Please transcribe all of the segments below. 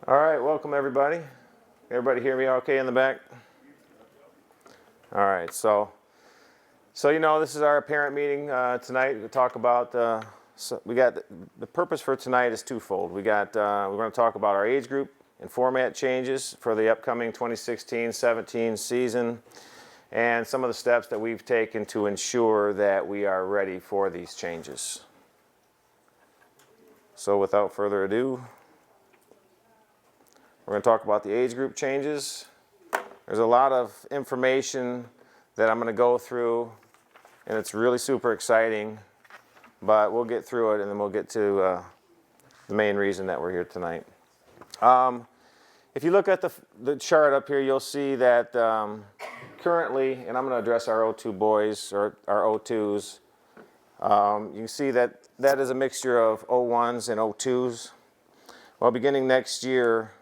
All right, welcome everybody. Everybody hear me okay in the back? All right, so this is our parent meeting tonight. We talk about we got the purpose for tonight is twofold. We're going to talk about our age group and format changes for the upcoming 2016-17 season, and some of the steps that we've taken to ensure that we are ready for these changes. So without further ado, we're going to talk about the age group changes. There's a lot of information that I'm going to go through, and it's really super exciting, but we'll get through it and then we'll get to the main reason that we're here tonight. If you look at the chart up here, you'll see that currently, and I'm going to address our O2 boys, or our O2s, you can see that that is a mixture of O1s and O2s. Well, beginning next year,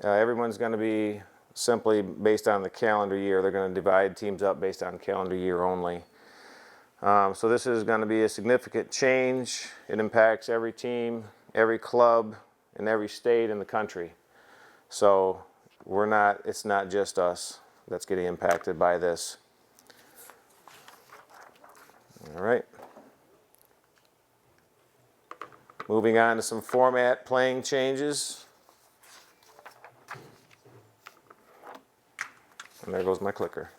everyone's going to be simply based on the calendar year. They're going to divide teams up based on calendar year only. So this is going to be a significant change. It impacts every team, every club, and every state in the country. So it's not just us that's getting impacted by this. All right. Moving on to some format playing changes. And there goes my clicker.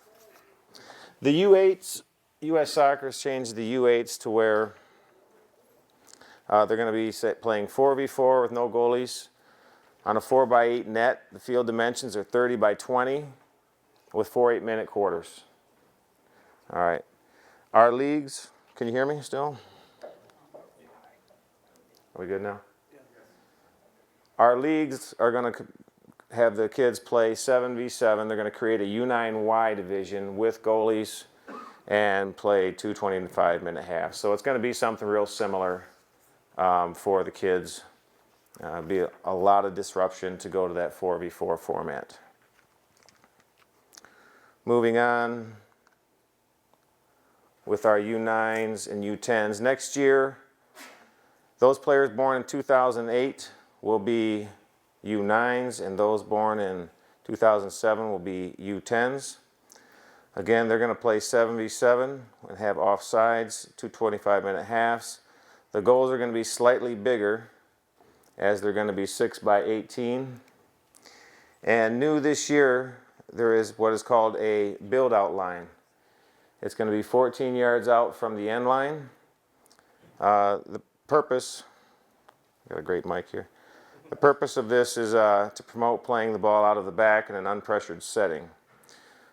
The U8s, U.S. Soccer has changed the U8s to where they're going to be playing 4v4 with no goalies. On a 4x8 net, the field dimensions are 30 by 20 with 4 8-minute quarters. All right. Our leagues, can you hear me still? Are we good now? Our leagues are going to have the kids play 7v7. They're going to create a U9Y division with goalies and play 2 25-minute halves. So it's going to be something real similar for the kids. Be a lot of disruption to go to that 4v4 format. Moving on with our U9s and U10s. Next year, those players born in 2008 will be U9s, and those born in 2007 will be U10s. Again, they're going to play 7v7 and have offsides, 2 25-minute halves. The goals are going to be slightly bigger, as they're going to be 6 by 18. And new this year, there is what is called a build-out line. It's going to be 14 yards out from the end line. The purpose, got a great mic here. The purpose of this is to promote playing the ball out of the back in an unpressured setting.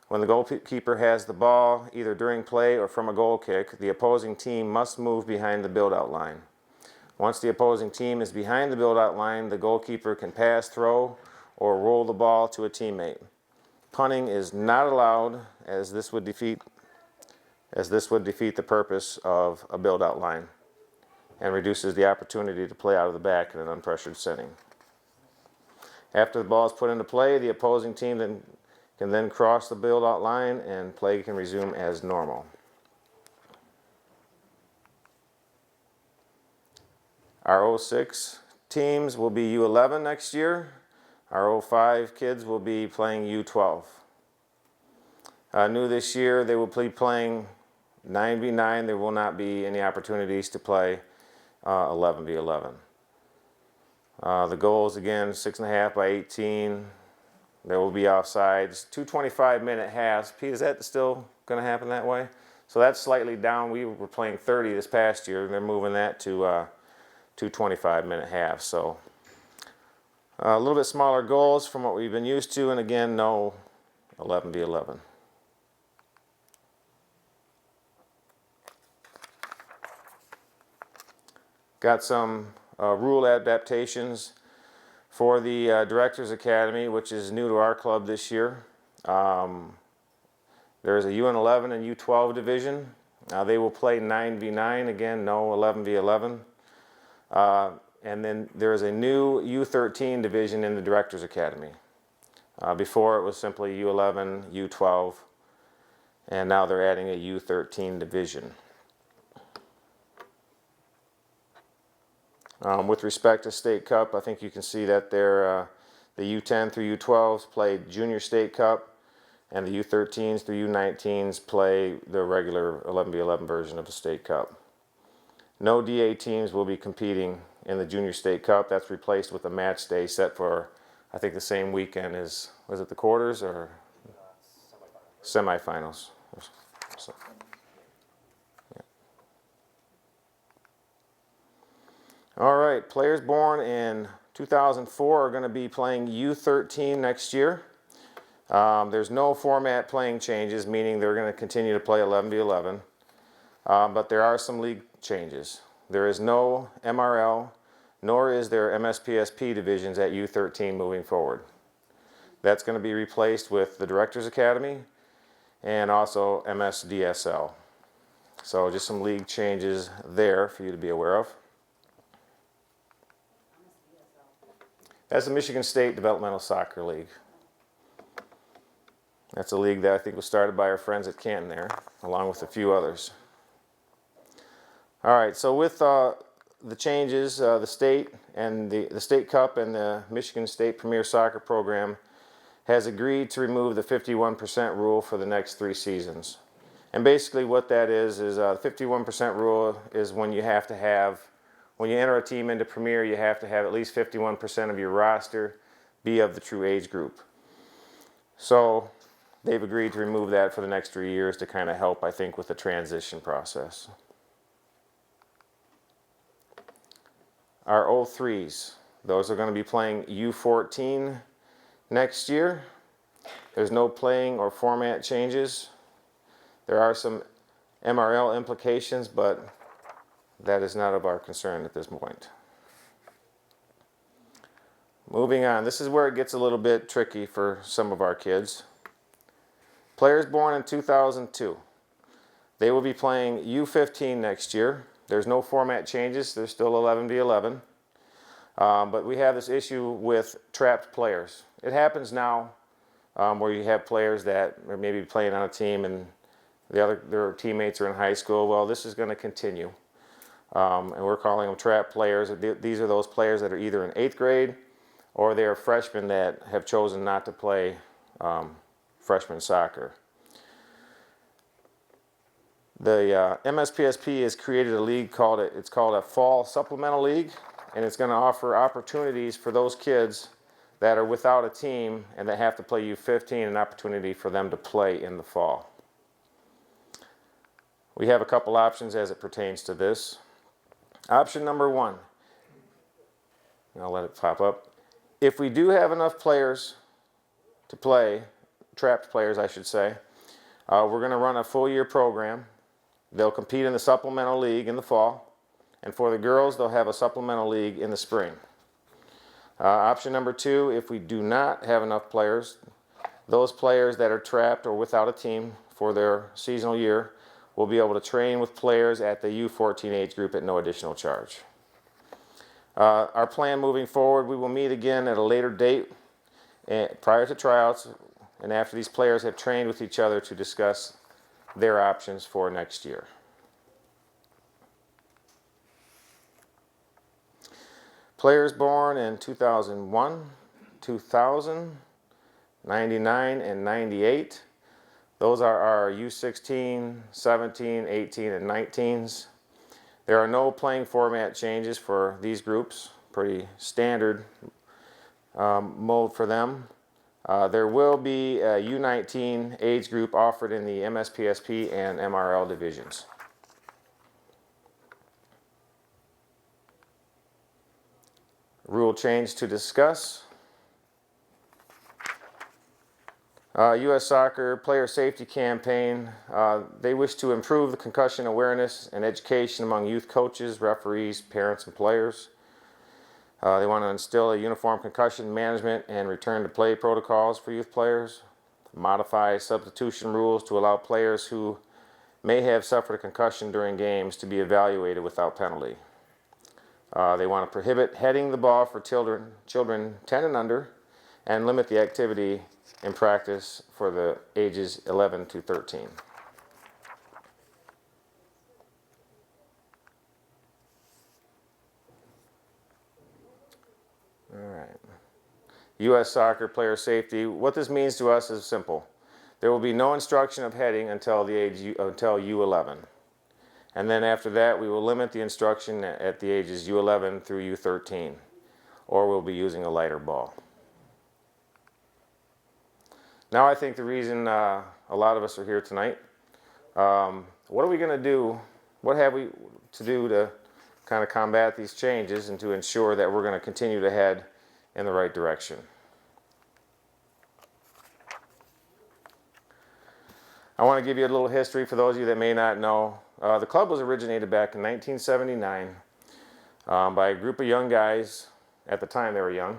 When the goalkeeper has the ball, either during play or from a goal kick, the opposing team must move behind the build-out line. Once the opposing team is behind the build-out line, the goalkeeper can pass, throw, or roll the ball to a teammate. Punting is not allowed, as this would defeat the purpose of a build-out line and reduces the opportunity to play out of the back in an unpressured setting. After the ball is put into play, the opposing team can then cross the build-out line and play can resume as normal. Our 06 teams will be U11 next year. Our 05 kids will be playing U12. New this year, they will be playing 9v9. There will not be any opportunities to play 11v11. The goals, again, 6.5 by 18. There will be offsides. 2 25-minute halves. Pete, is that still going to happen that way? So that's slightly down. We were playing 30 this past year. They're moving that to 2 25-minute halves. So a little bit smaller goals from what we've been used to. And again, no 11v11. Got some rule adaptations for the Directors Academy, which is new to our club this year. There's a U11 and U12 division. They will play 9v9, again, no 11v11. And then there's a new U13 division in the Directors Academy. Before it was simply U11, U12, and now they're adding a U13 division. With respect to State Cup, I think you can see that there The U10 through U12s play Junior State Cup, and the U13s through U19s play the regular 11v11 version of the State Cup. No DA teams will be competing in the Junior State Cup. That's replaced with a match day set for, I think, the same weekend as, was it the quarters or semifinals? So, yeah. All right, players born in 2004 are going to be playing U13 next year. There's no format playing changes, meaning they're going to continue to play 11v11. But there are some league changes. There is no MRL, nor is there MSPSP divisions at U13 moving forward. That's going to be replaced with the Directors Academy and also MSDSL. So just some league changes there for you to be aware of. That's the Michigan State Developmental Soccer League. That's a league that I think was started by our friends at Canton there, along with a few others. All right, so with the changes, the state and the State Cup and the Michigan State Premier Soccer Program has agreed to remove the 51% rule for the next 3 seasons. And basically what that is the 51% rule is when you have to have, when you enter a team into Premier, you have to have at least 51% of your roster be of the true age group. So they've agreed to remove that for the next 3 years to kind of help, I think, with the transition process. Our 03s, those are going to be playing U14 next year. There's no playing or format changes. There are some MRL implications, but that is not of our concern at this point. Moving on, this is where it gets a little bit tricky for some of our kids. Players born in 2002, they will be playing U15 next year. There's no format changes. There's still 11v11. But we have this issue with trapped players. It happens now where you have players that are maybe playing on a team and their teammates are in high school. Well, this is going to continue. And we're calling them trapped players. These are those players that are either in 8th grade or they are freshmen that have chosen not to play freshman soccer. The MSPSP has created a league called a Fall Supplemental League, and it's going to offer opportunities for those kids that are without a team and that have to play U15, an opportunity for them to play in the fall. We have a couple options as it pertains to this. Option number 1, I'll let it pop up. If we do have enough players to play, trapped players I should say, we're going to run a full year program. They'll compete in the supplemental league in the fall, and for the girls they'll have a supplemental league in the spring. Option number 2, if we do not have enough players, those players that are trapped or without a team for their seasonal year will be able to train with players at the U14 age group at no additional charge. Our plan moving forward, we will meet again at a later date prior to tryouts and after these players have trained with each other to discuss their options for next year. Players born in 2001, 2000, 99, and 98. Those are our U16, 17, 18, and 19s. There are no playing format changes for these groups. Pretty standard mode for them. There will be a U19 age group offered in the MSPSP and MRL divisions. Rule change to discuss. U.S. Soccer Player Safety Campaign. They wish to improve the concussion awareness and education among youth coaches, referees, parents, and players. They want to instill a uniform concussion management and return to play protocols for youth players. Modify substitution rules to allow players who may have suffered a concussion during games to be evaluated without penalty. They want to prohibit heading the ball for children 10 and under and limit the activity in practice for the ages 11 to 13. All right. U.S. soccer player safety. What this means to us is simple. There will be no instruction of heading until until U11. And then after that, we will limit the instruction at the ages U11 through U13, or we'll be using a lighter ball. Now I think the reason a lot of us are here tonight, what are we going to do, what have we to do to kind of combat these changes and to ensure that we're going to continue to head in the right direction? I want to give you a little history for those of you that may not know. The club was originated back in 1979 by a group of young guys. At the time they were young.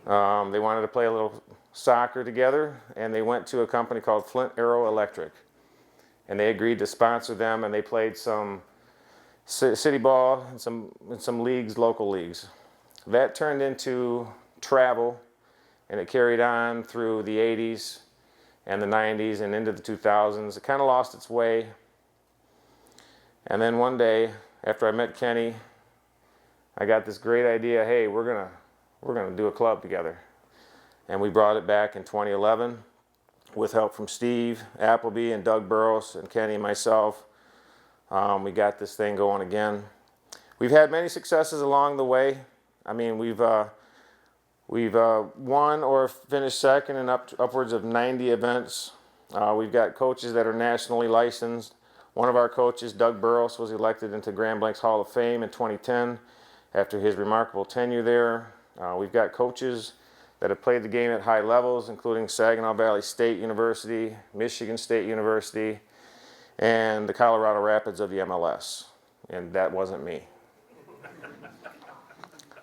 They wanted to play a little soccer together, and they went to a company called Flint Arrow Electric. And they agreed to sponsor them, and they played some city ball and some leagues, local leagues. That turned into travel, and it carried on through the 80s and the 90s and into the 2000s. It kind of lost its way. And then one day, after I met Kenny, I got this great idea. Hey, we're gonna do a club together. And we brought it back in 2011 with help from Steve Appleby and Doug Burrows and Kenny and myself. We got this thing going again. We've had many successes along the way. I mean, we've won or finished second in upwards of 90 events. We've got coaches that are nationally licensed. One of our coaches, Doug Burrows, was elected into Grand Blank's Hall of Fame in 2010 after his remarkable tenure there. We've got coaches that have played the game at high levels, including Saginaw Valley State University, Michigan State University, and the Colorado Rapids of the MLS. And that wasn't me.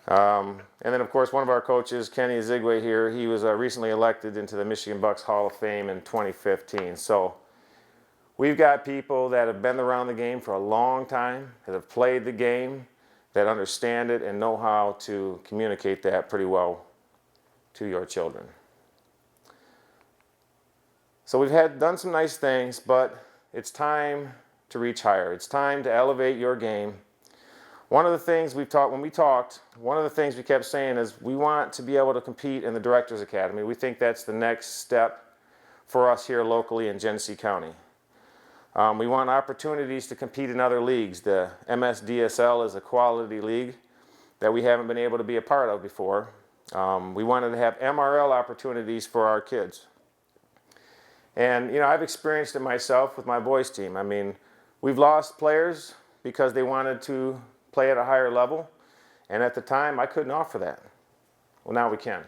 And then, of course, one of our coaches, Kenny Zigwe here, he was recently elected into the Michigan Bucks Hall of Fame in 2015. So we've got people that have been around the game for a long time, that have played the game, that understand it and know how to communicate that pretty well to your children. So we've done some nice things, but it's time to reach higher. It's time to elevate your game. One of the things one of the things we kept saying is we want to be able to compete in the Directors Academy. We think that's the next step for us here locally in Genesee County. We want opportunities to compete in other leagues. The MSDSL is a quality league that we haven't been able to be a part of before. We wanted to have MRL opportunities for our kids. And, you know, I've experienced it myself with my boys team. I mean, we've lost players because they wanted to play at a higher level. And at the time, I couldn't offer that. Well, now we can.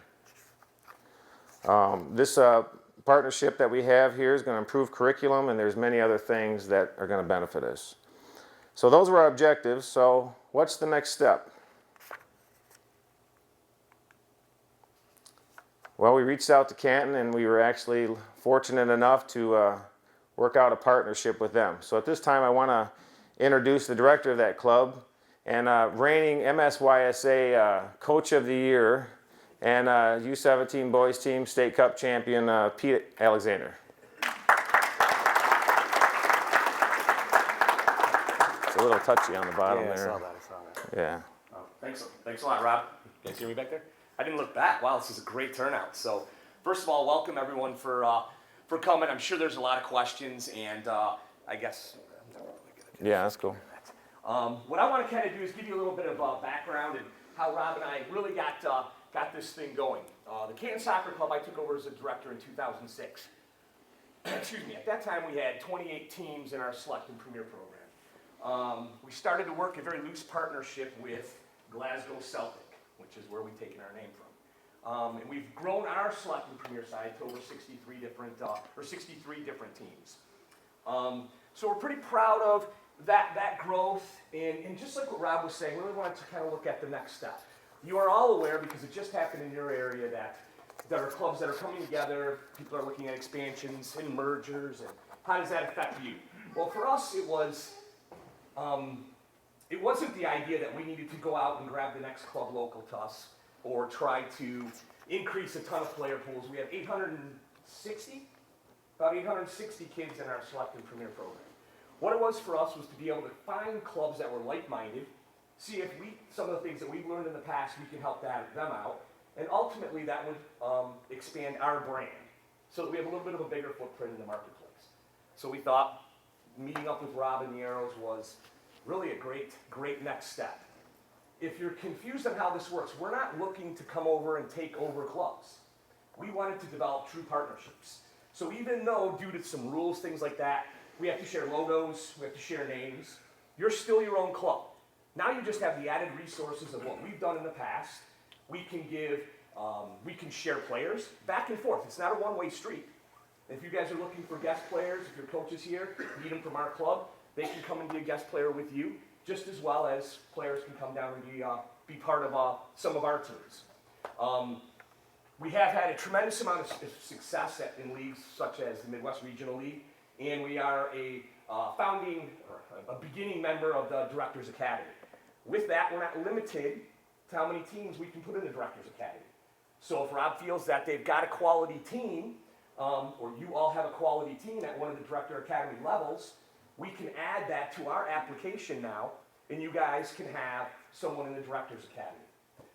This partnership that we have here is going to improve curriculum, and there's many other things that are going to benefit us. So those were our objectives. So what's the next step? Well, we reached out to Canton, and we were actually fortunate enough to work out a partnership with them. So at this time, I want to introduce the director of that club and reigning MSYSA Coach of the Year and U17 Boys Team State Cup champion, Pete Alexander. It's a little touchy on the bottom there. I saw that. Yeah. Oh, thanks a lot, Rob. You guys hear me back there? I didn't look back. Wow, this is a great turnout. So, first of all, welcome everyone for coming. I'm sure there's a lot of questions, and I guess I'm not really good at Yeah, that's cool. What I want to kind of do is give you a little bit of background and how Rob and I really got this thing going. The Canton Soccer Club, I took over as a director in 2006. Excuse me. At that time, we had 28 teams in our Select and Premier program. We started to work a very loose partnership with Glasgow Celtic, which is where we've taken our name from. And we've grown our Select and Premier side to over 63 different teams. So we're pretty proud of that growth, and just like what Rob was saying, we really wanted to kind of look at the next step. You are all aware, because it just happened in your area, that there are clubs that are coming together, people are looking at expansions and mergers, and how does that affect you? Well, for us, it wasn't the idea that we needed to go out and grab the next club local to us, or try to increase a ton of player pools. We have about 860 kids in our Select and Premier program. What it was for us was to be able to find clubs that were like-minded, see if some of the things that we've learned in the past, we can help them out, And ultimately, that would expand our brand so that we have a little bit of a bigger footprint in the marketplace. So we thought meeting up with Rob and the Arrows was really a great next step. If you're confused on how this works, we're not looking to come over and take over clubs. We wanted to develop true partnerships. So even though, due to some rules, things like that, we have to share logos, we have to share names, you're still your own club. Now you just have the added resources of what we've done in the past. We can share players back and forth. It's not a one-way street. If you guys are looking for guest players, if your coach is here, need them from our club, they can come and be a guest player with you, just as well as players can come down and be part of some of our teams. We have had a tremendous amount of success in leagues such as the Midwest Regional League, and we are a beginning member of the Directors Academy. With that, we're not limited to how many teams we can put in the Directors Academy. So if Rob feels that they've got a quality team, or you all have a quality team at one of the Director Academy levels, we can add that to our application now, and you guys can have someone in the Directors Academy.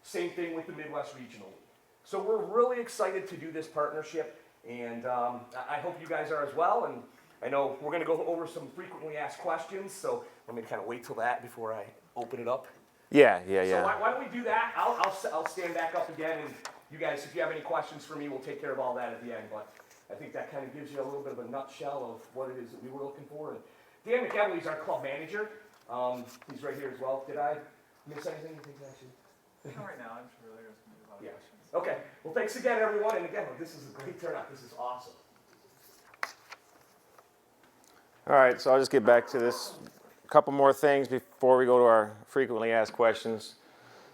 Same thing with the Midwest Regional League. So we're really excited to do this partnership, and I hope you guys are as well. And I know we're going to go over some frequently asked questions, so let me kind of wait till that before I open it up. Yeah. So why don't we do that? I'll stand back up again, and you guys, if you have any questions for me, we'll take care of all that at the end. But I think that kind of gives you a little bit of a nutshell of what it is that we were looking for. And Dan McEvely is our club manager. He's right here as well. Did I miss anything? You think I should? Not right now. I'm sure there's going to be a lot of questions. Okay. Well, thanks again, everyone. And again, this is a great turnout. This is awesome. All right, so I'll just get back to this. A couple more things before we go to our frequently asked questions.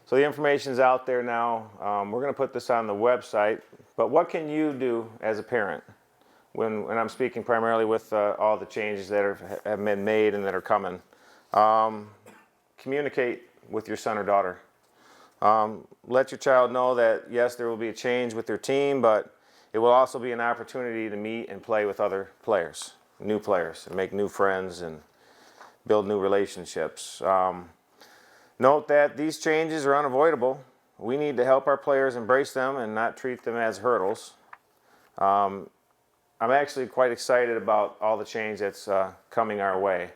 So the information's out there now. We're going to put this on the website. But what can you do as a parent? When I'm speaking primarily with all the changes that have been made and that are coming. Communicate with your son or daughter. Let your child know that, yes, there will be a change with their team, but it will also be an opportunity to meet and play with other players, new players, and make new friends and build new relationships. Note that these changes are unavoidable. We need to help our players embrace them and not treat them as hurdles. I'm actually quite excited about all the change that's coming our way.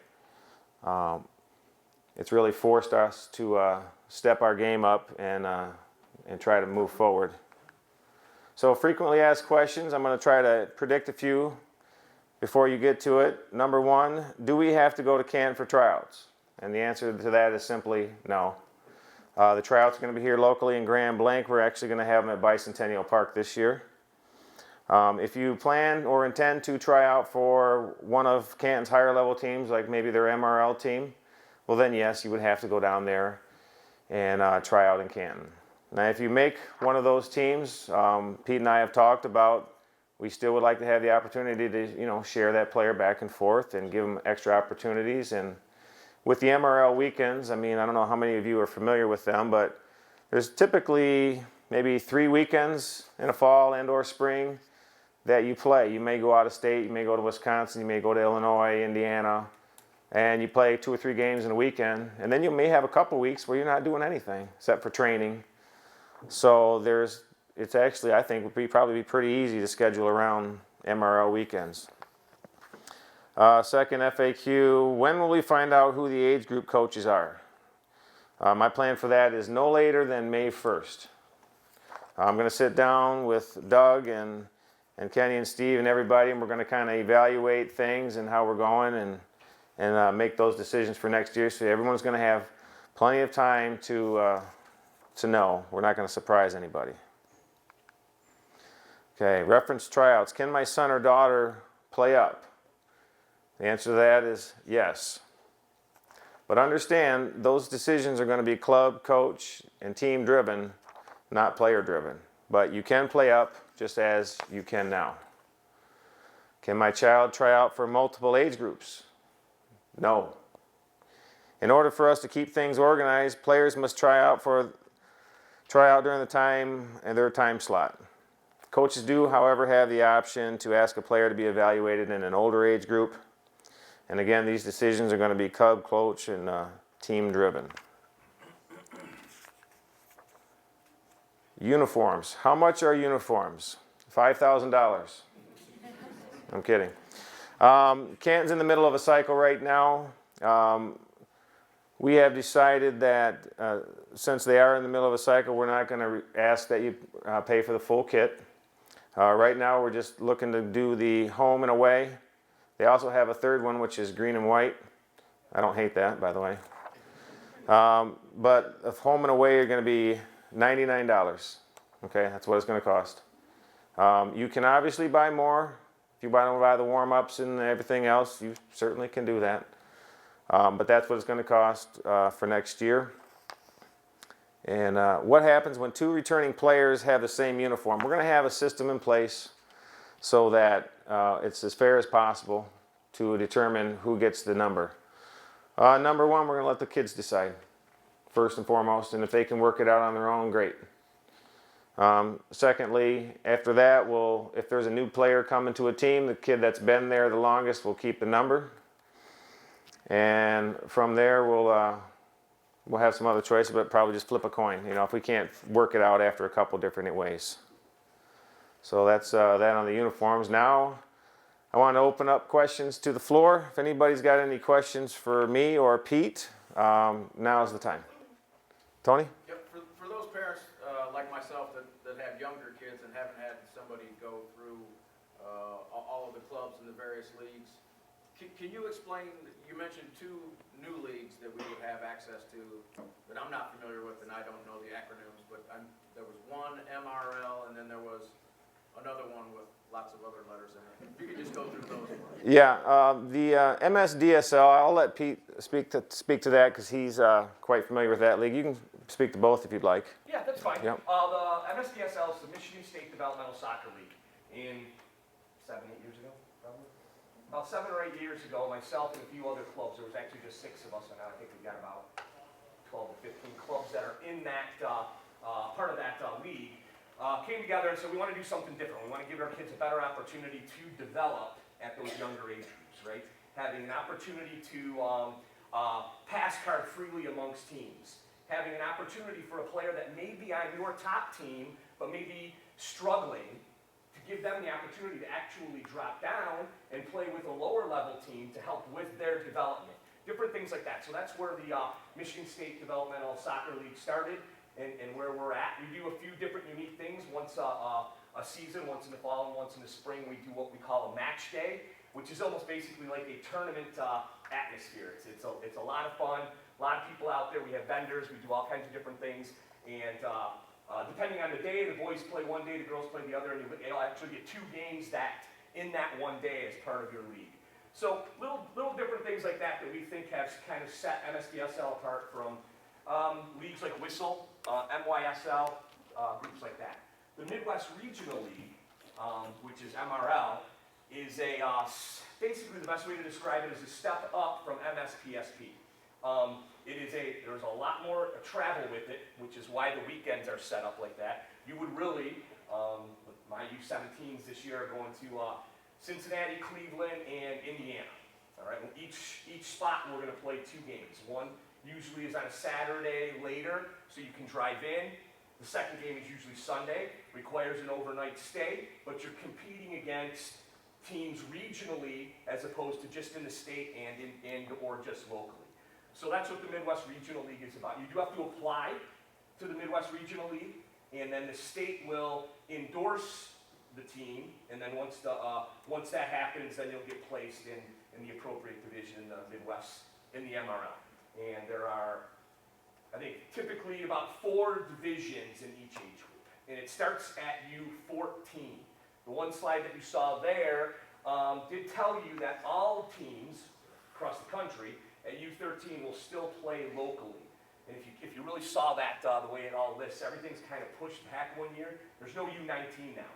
It's really forced us to step our game up and try to move forward. So frequently asked questions, I'm going to try to predict a few before you get to it. Number one, do we have to go to Canton for tryouts? And the answer to that is simply no. The tryouts are going to be here locally in Grand Blanc. We're actually going to have them at Bicentennial Park this year. If you plan or intend to try out for one of Canton's higher level teams, like maybe their MRL team, well then yes, you would have to go down there and try out in Canton. Now if you make one of those teams, Pete and I have talked about, we still would like to have the opportunity to share that player back and forth and give them extra opportunities. And with the MRL weekends, I mean, I don't know how many of you are familiar with them, but there's typically maybe 3 weekends in the fall and or spring that you play. You may go out of state, you may go to Wisconsin, you may go to Illinois, Indiana, and you play 2 or 3 games in a weekend. And then you may have a couple weeks where you're not doing anything except for training. So it's actually, I think, would probably be pretty easy to schedule around MRL weekends. Second FAQ, when will we find out who the age group coaches are? My plan for that is no later than May 1st. I'm going to sit down with Doug and Kenny and Steve and everybody, and we're going to kind of evaluate things and how we're going and make those decisions for next year. So everyone's going to have plenty of time to know. We're not going to surprise anybody. Okay, reference tryouts. Can my son or daughter play up? The answer to that is yes. But understand, those decisions are going to be club, coach, and team driven, not player driven. But you can play up just as you can now. Can my child try out for multiple age groups? No. In order for us to keep things organized, players must try out during the time and their time slot. Coaches do, however, have the option to ask a player to be evaluated in an older age group. And again, these decisions are going to be club, coach, and team driven. Uniforms. How much are uniforms? $5,000. I'm kidding. Canton's in the middle of a cycle right now. We have decided that since they are in the middle of a cycle, we're not going to ask that you pay for the full kit. Right now, we're just looking to do the home and away. They also have a third one, which is green and white. I don't hate that, by the way. But if home and away are going to be $99. Okay, that's what it's going to cost. You can obviously buy more. If you want to buy the warm-ups and everything else, you certainly can do that. But that's what it's going to cost for next year. And what happens when two returning players have the same uniform? We're going to have a system in place so that it's as fair as possible to determine who gets the number. Number one, we're going to let the kids decide, first and foremost, and if they can work it out on their own, great. Secondly, after that, if there's a new player coming to a team, the kid that's been there the longest will keep the number. And from there, we'll have some other choices, but probably just flip a coin, you know, if we can't work it out after a couple different ways. So that's that on the uniforms. Now, I want to open up questions to the floor. If anybody's got any questions for me or Pete, now's the time. Tony? Yep, for those parents like myself that have younger kids and haven't had somebody go through all of the clubs and the various leagues, can you explain, you mentioned two new leagues that we would have access to that I'm not familiar with and I don't know the acronyms, but there was one MRL and then there was another one with lots of other letters in it. If you could just go through those ones. Yeah, the MSDSL, I'll let Pete speak to that because he's quite familiar with that league. You can speak to both if you'd like. Yeah, that's fine. Yep. The MSDSL is the Michigan State Developmental Soccer League. In 7, 8 years ago, probably? About 7 or 8 years ago, myself and a few other clubs, there was actually just 6 of us, and now I think we've got about 12 or 15 clubs that are in that part of that league, came together and said we want to do something different. We want to give our kids a better opportunity to develop at those younger age groups, right? Having an opportunity to pass card freely amongst teams. Having an opportunity for a player that may be on your top team, but may be struggling, to give them the opportunity to actually drop down and play with a lower level team to help with their development. Different things like that. So that's where the Michigan State Developmental Soccer League started and where we're at. We do a few different unique things. Once a season, once in the fall and once in the spring, we do what we call a match day, which is almost basically like a tournament atmosphere. It's a lot of fun, a lot of people out there. We have vendors, we do all kinds of different things. And depending on the day, the boys play one day, the girls play the other, and you'll actually get 2 games in that one day as part of your league. So little different things like that we think have kind of set MSDSL apart from leagues like Whistle, MYSL, groups like that. The Midwest Regional League, which is MRL, is basically the best way to describe it is a step up from MSPSP. There's a lot more travel with it, which is why the weekends are set up like that. You would really, my U17s this year are going to Cincinnati, Cleveland, and Indiana. All right, well, each spot we're going to play 2 games. One usually is on a Saturday later, so you can drive in. The second game is usually Sunday, requires an overnight stay, but you're competing against teams regionally as opposed to just in the state and or just locally. So that's what the Midwest Regional League is about. You do have to apply to the Midwest Regional League, and then the state will endorse the team, and then once that happens, then you'll get placed in the appropriate division in the Midwest, in the MRL. And there are, I think, typically about 4 divisions in each age group. And it starts at U14. The one slide that you saw there did tell you that all teams across the country at U13 will still play locally. And if you really saw that, the way it all lists, everything's kind of pushed back 1 year. There's no U19 now.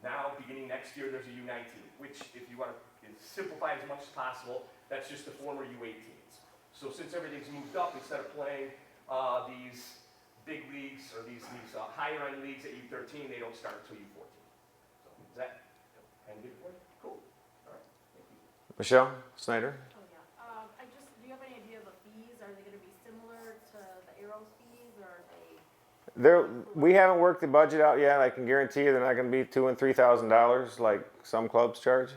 Now, beginning next year, there's a U19, which, if you want to simplify as much as possible, that's just the former U18s. So since everything's moved up, instead of playing these big leagues or these higher-end leagues at U13, they don't start until U14. So is that kind of good for you? Cool. All right. Thank you. Michelle Snyder? Oh, yeah. Do you have any idea of the fees? Are they going to be similar to the Arrows fees, or are they? We haven't worked the budget out yet. I can guarantee you they're not going to be $2,000 and $3,000 like some clubs charge.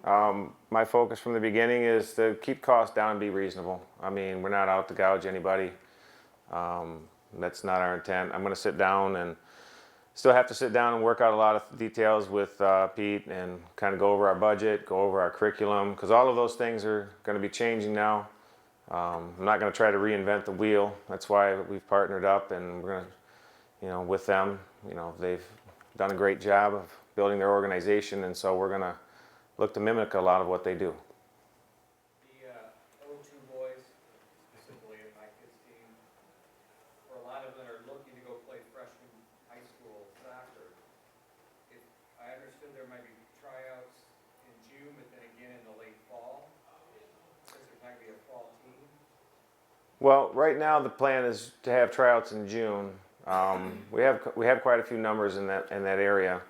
My focus from the beginning is to keep costs down and be reasonable. I mean, we're not out to gouge anybody. That's not our intent. I'm going to sit down and still have to sit down and work out a lot of details with Pete and kind of go over our budget, go over our curriculum, because all of those things are going to be changing now. I'm not going to try to reinvent the wheel. That's why we've partnered up, and we're going to, with them. They've done a great job of building their organization, and so we're going to look to mimic a lot of what they do. The O2 boys, specifically in my kids' team, for a lot of them are looking to go play freshman high school soccer. If I understood, there might be tryouts in June, but then again in the late fall, since there might be a fall team. Well, right now the plan is to have tryouts in June. We have quite a few numbers in that area.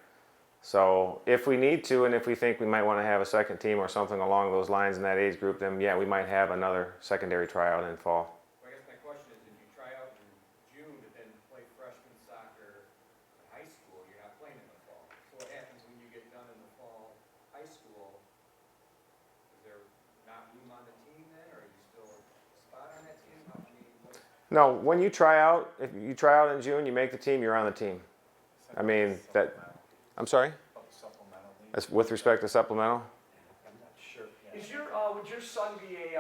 So if we need to, and if we think we might want to have a second team or something along those lines in that age group, then yeah, we might have another secondary tryout in fall. Well, I guess my question is, if you try out in June, but then play freshman soccer in high school, you're not playing in the fall. So what happens when you get done in the fall high school? Is there not room on the team then, or are you still a spot on that team? No, when you try out, if you try out in June, you make the team, you're on the team. I mean, I'm sorry? That's with respect to supplemental? I'm not sure. Would your son be a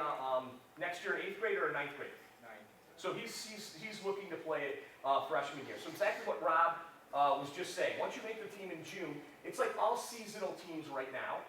next year an 8th grader or a 9th grader? 9. So he's looking to play freshman year. So exactly what Rob was just saying. Once you make the team in June, it's like all seasonal teams right now.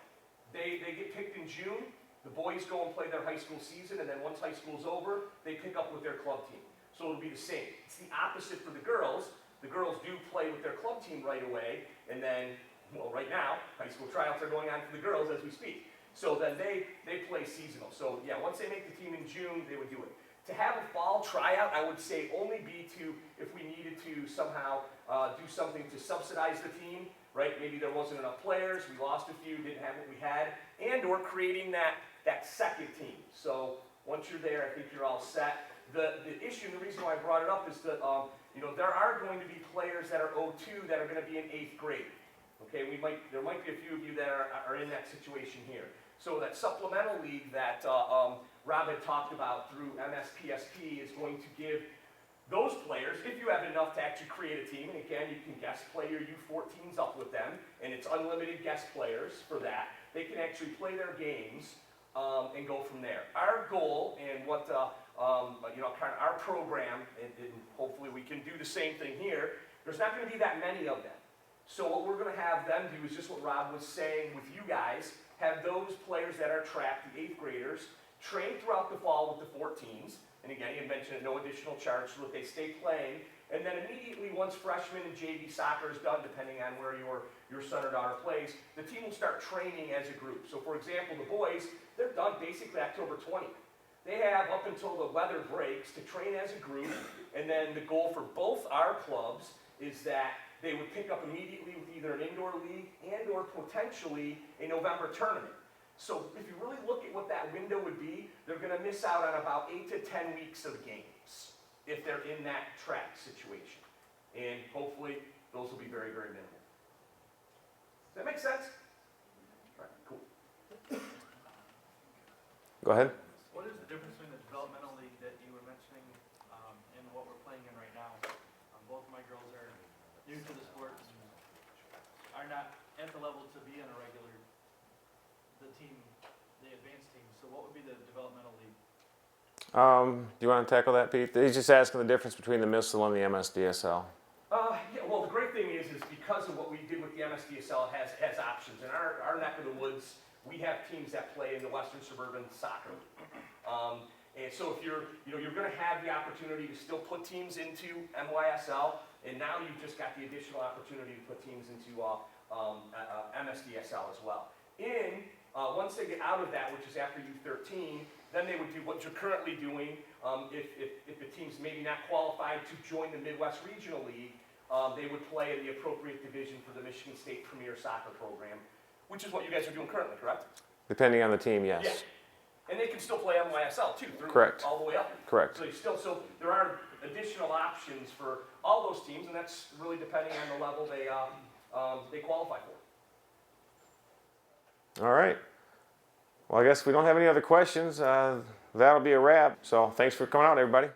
They get picked in June. The boys go and play their high school season, and then once high school's over, they pick up with their club team. So it'll be the same. It's the opposite for the girls. The girls do play with their club team right away, and then, well, right now, high school tryouts are going on for the girls as we speak. So then they play seasonal. So yeah, once they make the team in June, they would do it. To have a fall tryout, I would say only be if we needed to somehow do something to subsidize the team, right? Maybe there wasn't enough players, we lost a few, didn't have what we had, and or creating that second team. So once you're there, I think you're all set. The issue, the reason why I brought it up is that there are going to be players that are O2 that are going to be in 8th grade. Okay, there might be a few of you that are in that situation here. So that supplemental league that Rob had talked about through MSPSP is going to give those players, if you have enough to actually create a team, and again, you can guest play your U14s up with them, and it's unlimited guest players for that. They can actually play their games and go from there. Our goal and what kind of our program, and hopefully we can do the same thing here. There's not going to be that many of them. So what we're going to have them do is just what Rob was saying with you guys, have those players that are tracked, the 8th graders, train throughout the fall with the 14s. And again, you mentioned at no additional charge so that they stay playing. And then immediately once freshman and JV soccer is done, depending on where your son or daughter plays, the team will start training as a group. So for example, the boys, they're done basically October 20th. They have up until the weather breaks to train as a group, and then the goal for both our clubs is that they would pick up immediately with either an indoor league and or potentially a November tournament. So if you really look at what that window would be, they're going to miss out on about 8 to 10 weeks of games if they're in that track situation. And hopefully those will be very, very minimal. Does that make sense? All right, cool. Go ahead. What is the difference between the developmental league that you were mentioning and what we're playing in right now? Both my girls are new to the sport and are not at the level to be in the advanced team. So what would be the developmental league? Do you want to tackle that, Pete? He's just asking the difference between the missile and the MSDSL. Yeah, well, the great thing is because of what we did with the MSDSL, it has options. In our neck of the woods, we have teams that play in the Western Suburban Soccer League. And so if you're going to have the opportunity to still put teams into MYSL, and now you've just got the additional opportunity to put teams into MSDSL as well. Once they get out of that, which is after U13, then they would do what you're currently doing. If the team's maybe not qualified to join the Midwest Regional League, they would play in the appropriate division for the Michigan State Premier Soccer Program, which is what you guys are doing currently, correct? Depending on the team, yes. Yeah. And they can still play MYSL too, through Correct. all the way up. Correct. So there are additional options for all those teams, and that's really depending on the level they qualify for. All right. Well, I guess we don't have any other questions. That'll be a wrap. So thanks for coming out, everybody.